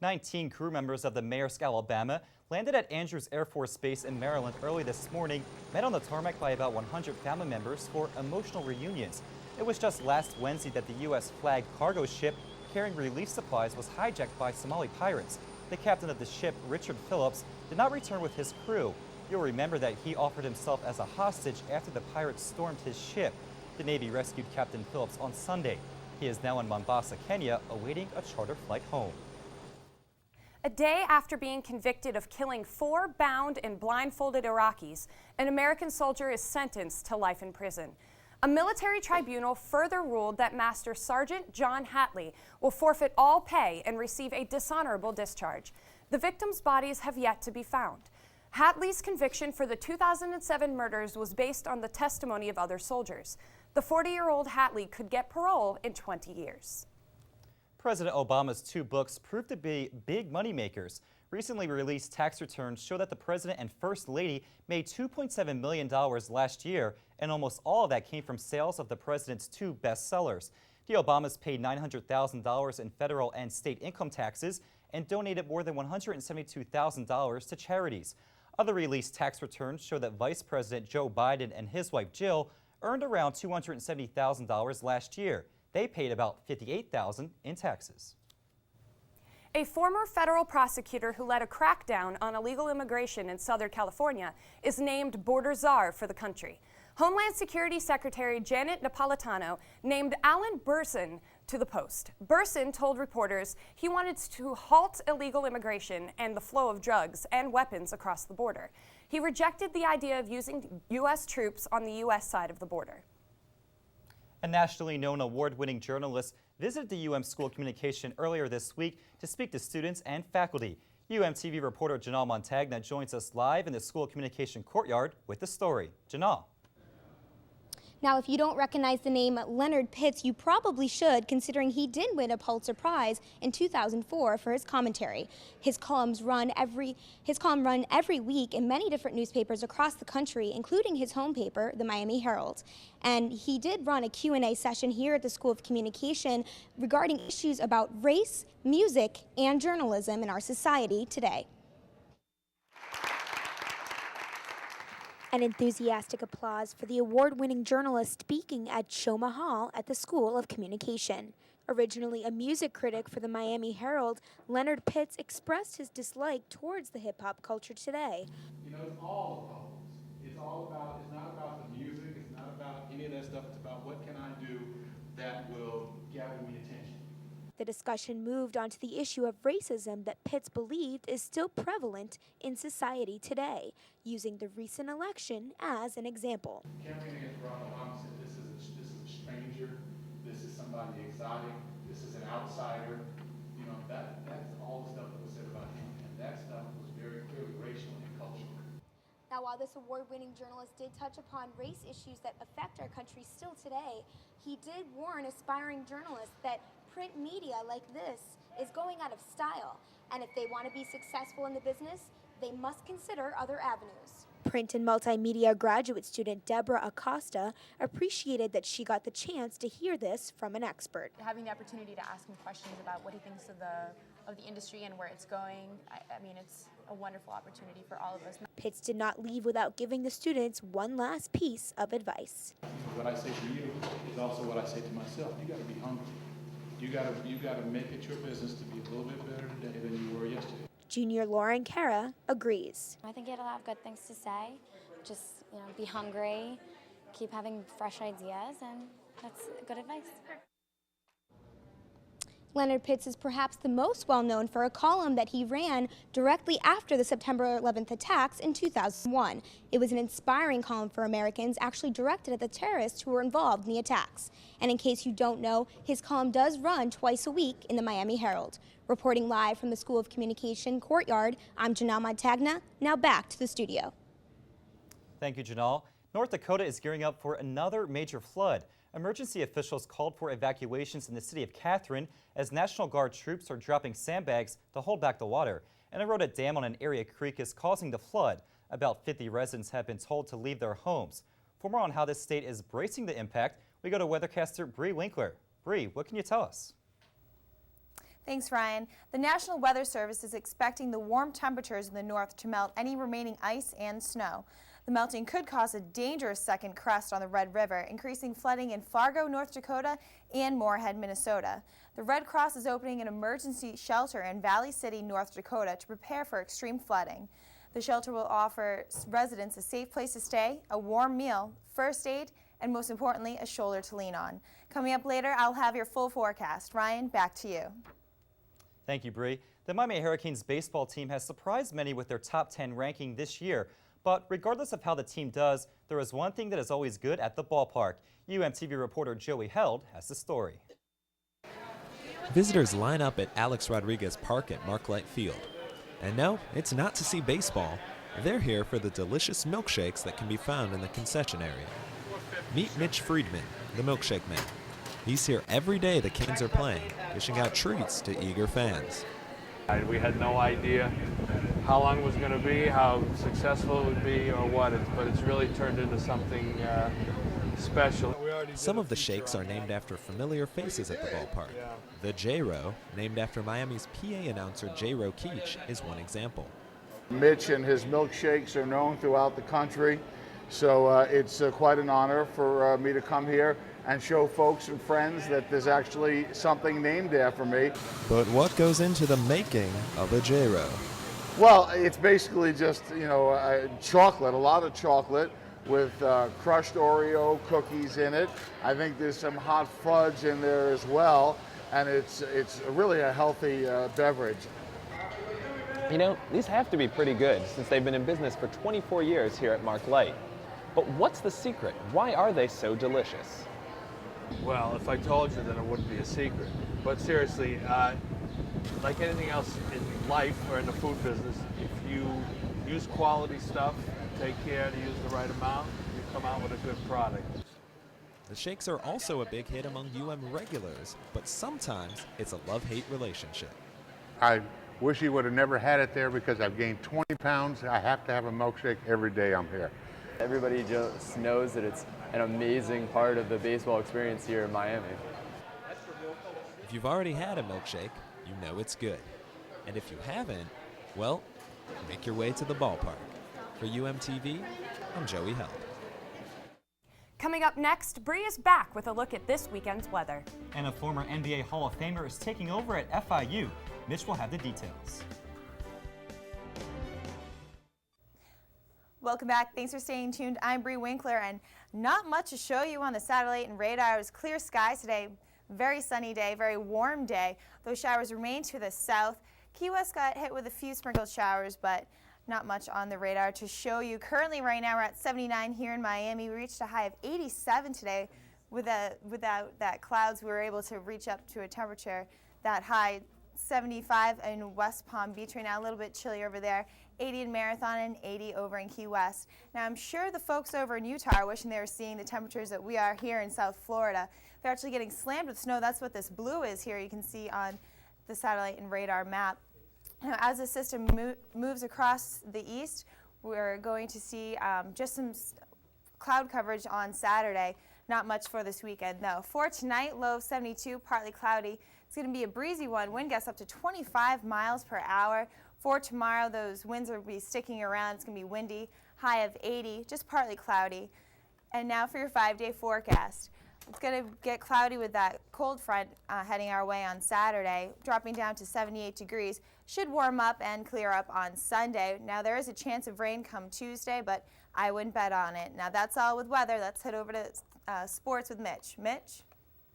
19 crew members of the Maersk, Alabama, landed at Andrews Air Force Base in Maryland early this morning, met on the tarmac by about 100 family members for emotional reunions. It was just last Wednesday that the U.S. flagged cargo ship carrying relief supplies was hijacked by Somali pirates. The captain of the ship, Richard Phillips, did not return with his crew. You'll remember that he offered himself as a hostage after the pirates stormed his ship. The Navy rescued Captain Phillips on Sunday. He is now in Mombasa, Kenya, awaiting a charter flight home. A day after being convicted of killing 4 bound and blindfolded Iraqis, an American soldier is sentenced to life in prison. A military tribunal further ruled that Master Sergeant John Hatley will forfeit all pay and receive a dishonorable discharge. The victims' bodies have yet to be found. Hatley's conviction for the 2007 murders was based on the testimony of other soldiers. The 40-year-old Hatley could get parole in 20 years. President Obama's 2 books proved to be big moneymakers. Recently released tax returns show that the president and first lady made $2.7 million last year, and almost all of that came from sales of the president's 2 bestsellers. The Obamas paid $900,000 in federal and state income taxes and donated more than $172,000 to charities. Other released tax returns show that Vice President Joe Biden and his wife Jill earned around $270,000 last year. They paid about $58,000 in taxes. A former federal prosecutor who led a crackdown on illegal immigration in Southern California is named border czar for the country. Homeland Security Secretary Janet Napolitano named Alan Burson to the post. Burson told reporters he wanted to halt illegal immigration and the flow of drugs and weapons across the border. He rejected the idea of using U.S. troops on the U.S. side of the border. A nationally known award-winning journalist visited the UM School of Communication earlier this week to speak to students and faculty. UMTV reporter Janelle Montagna joins us live in the School of Communication courtyard with the story. Janelle. Now, if you don't recognize the name Leonard Pitts, you probably should, considering he did win a Pulitzer Prize in 2004 for his commentary. His columns run every week in many different newspapers across the country, including his home paper, the Miami Herald. And he did run a Q&A session here at the School of Communication regarding issues about race, music, and journalism in our society today. An enthusiastic applause for the award-winning journalist speaking at Shoma Hall at the School of Communication. Originally a music critic for the Miami Herald, Leonard Pitts expressed his dislike towards the hip-hop culture today. You know, it's all the politics. It's not about the music, it's not about any of that stuff. It's about what can I do that will gather me attention. The discussion moved on to the issue of racism that Pitts believed is still prevalent in society today, using the recent election as an example. Campaigning against Barack Obama said this is a stranger, this is somebody exotic, this is an outsider. You know, that's all the stuff that was said about him, and that stuff was very clearly racial and cultural. Now, while this award-winning journalist did touch upon race issues that affect our country still today, he did warn aspiring journalists that print media like this is going out of style, and if they want to be successful in the business, they must consider other avenues. Print and multimedia graduate student Deborah Acosta appreciated that she got the chance to hear this from an expert. Having the opportunity to ask him questions about what he thinks of the industry and where it's going, I mean, it's a wonderful opportunity for all of us. Pitts did not leave without giving the students one last piece of advice. What I say to you is also what I say to myself. You got to be hungry. You got to make it your business to be a little bit better today than you were yesterday. Junior Lauren Cara agrees. I think it'll have good things to say. Just, be hungry, keep having fresh ideas, and that's good advice. Leonard Pitts is perhaps the most well-known for a column that he ran directly after the September 11th attacks in 2001. It was an inspiring column for Americans, actually directed at the terrorists who were involved in the attacks. And in case you don't know, his column does run twice a week in the Miami Herald. Reporting live from the School of Communication courtyard, I'm Janelle Montagna. Now back to the studio. Thank you, Janelle. North Dakota is gearing up for another major flood. Emergency officials called for evacuations in the city of Catherine as National Guard troops are dropping sandbags to hold back the water. An eroded dam on an area creek is causing the flood. About 50 residents have been told to leave their homes. For more on how this state is bracing the impact, we go to weathercaster Bree Winkler. Bree, what can you tell us? Thanks, Ryan. The National Weather Service is expecting the warm temperatures in the north to melt any remaining ice and snow. The melting could cause a dangerous second crust on the Red River, increasing flooding in Fargo, North Dakota, and Moorhead, Minnesota. The Red Cross is opening an emergency shelter in Valley City, North Dakota, to prepare for extreme flooding. The shelter will offer residents a safe place to stay, a warm meal, first aid, and most importantly, a shoulder to lean on. Coming up later, I'll have your full forecast. Ryan, back to you. Thank you, Bree. The Miami Hurricanes baseball team has surprised many with their top 10 ranking this year. But regardless of how the team does, there is one thing that is always good at the ballpark. UMTV reporter Joey Held has the story. Visitors line up at Alex Rodriguez Park at Marklight Field. And no, it's not to see baseball. They're here for the delicious milkshakes that can be found in the concession area. Meet Mitch Friedman, the milkshake man. He's here every day the Canes are playing, dishing out treats to eager fans. We had no idea how long it was going to be, how successful it would be, or what, but it's really turned into something special. Some of the shakes are named after familiar faces at the ballpark. The J-Row, named after Miami's PA announcer J-Row Keach, is one example. Mitch and his milkshakes are known throughout the country, so it's quite an honor for me to come here and show folks and friends that there's actually something named after me. But what goes into the making of a J-Row? Well, it's basically just, chocolate, a lot of chocolate with crushed Oreo cookies in it. I think there's some hot fudge in there as well, and it's really a healthy beverage. You know, these have to be pretty good since they've been in business for 24 years here at Marklight. But what's the secret? Why are they so delicious? Well, if I told you, then it wouldn't be a secret. But seriously, like anything else in life or in the food business, if you use quality stuff, take care to use the right amount, you come out with a good product. The shakes are also a big hit among UM regulars, but sometimes it's a love-hate relationship. I wish he would have never had it there because I've gained 20 pounds. I have to have a milkshake every day I'm here. Everybody just knows that it's an amazing part of the baseball experience here in Miami. If you've already had a milkshake, you know it's good. And if you haven't, well, make your way to the ballpark. For UMTV, I'm Joey Held. Coming up next, Bree is back with a look at this weekend's weather. And a former NBA Hall of Famer is taking over at FIU. Mitch will have the details. Welcome back. Thanks for staying tuned. I'm Bree Winkler, and not much to show you on the satellite and radar. It was clear skies today. Very sunny day, very warm day. Those showers remain to the south. Key West got hit with a few sprinkled showers, but not much on the radar to show you. Currently, right now, we're at 79 here in Miami. We reached a high of 87 today. Without that clouds, we were able to reach up to a temperature that high. 75 in West Palm Beach right now, a little bit chilly over there. 80 in Marathon and 80 over in Key West. Now, I'm sure the folks over in Utah are wishing they were seeing the temperatures that we are here in South Florida. They're actually getting slammed with snow. That's what this blue is here. You can see on the satellite and radar map. Now, as the system moves across the east, we're going to see just some cloud coverage on Saturday. Not much for this weekend, though. For tonight, low of 72, partly cloudy. It's going to be a breezy one. Wind gusts up to 25 miles per hour. For tomorrow, those winds will be sticking around. It's going to be windy. High of 80, just partly cloudy. And now for your 5-day forecast. It's going to get cloudy with that cold front heading our way on Saturday, dropping down to 78 degrees. Should warm up and clear up on Sunday. Now, there is a chance of rain come Tuesday, but I wouldn't bet on it. Now, that's all with weather. Let's head over to sports with Mitch. Mitch?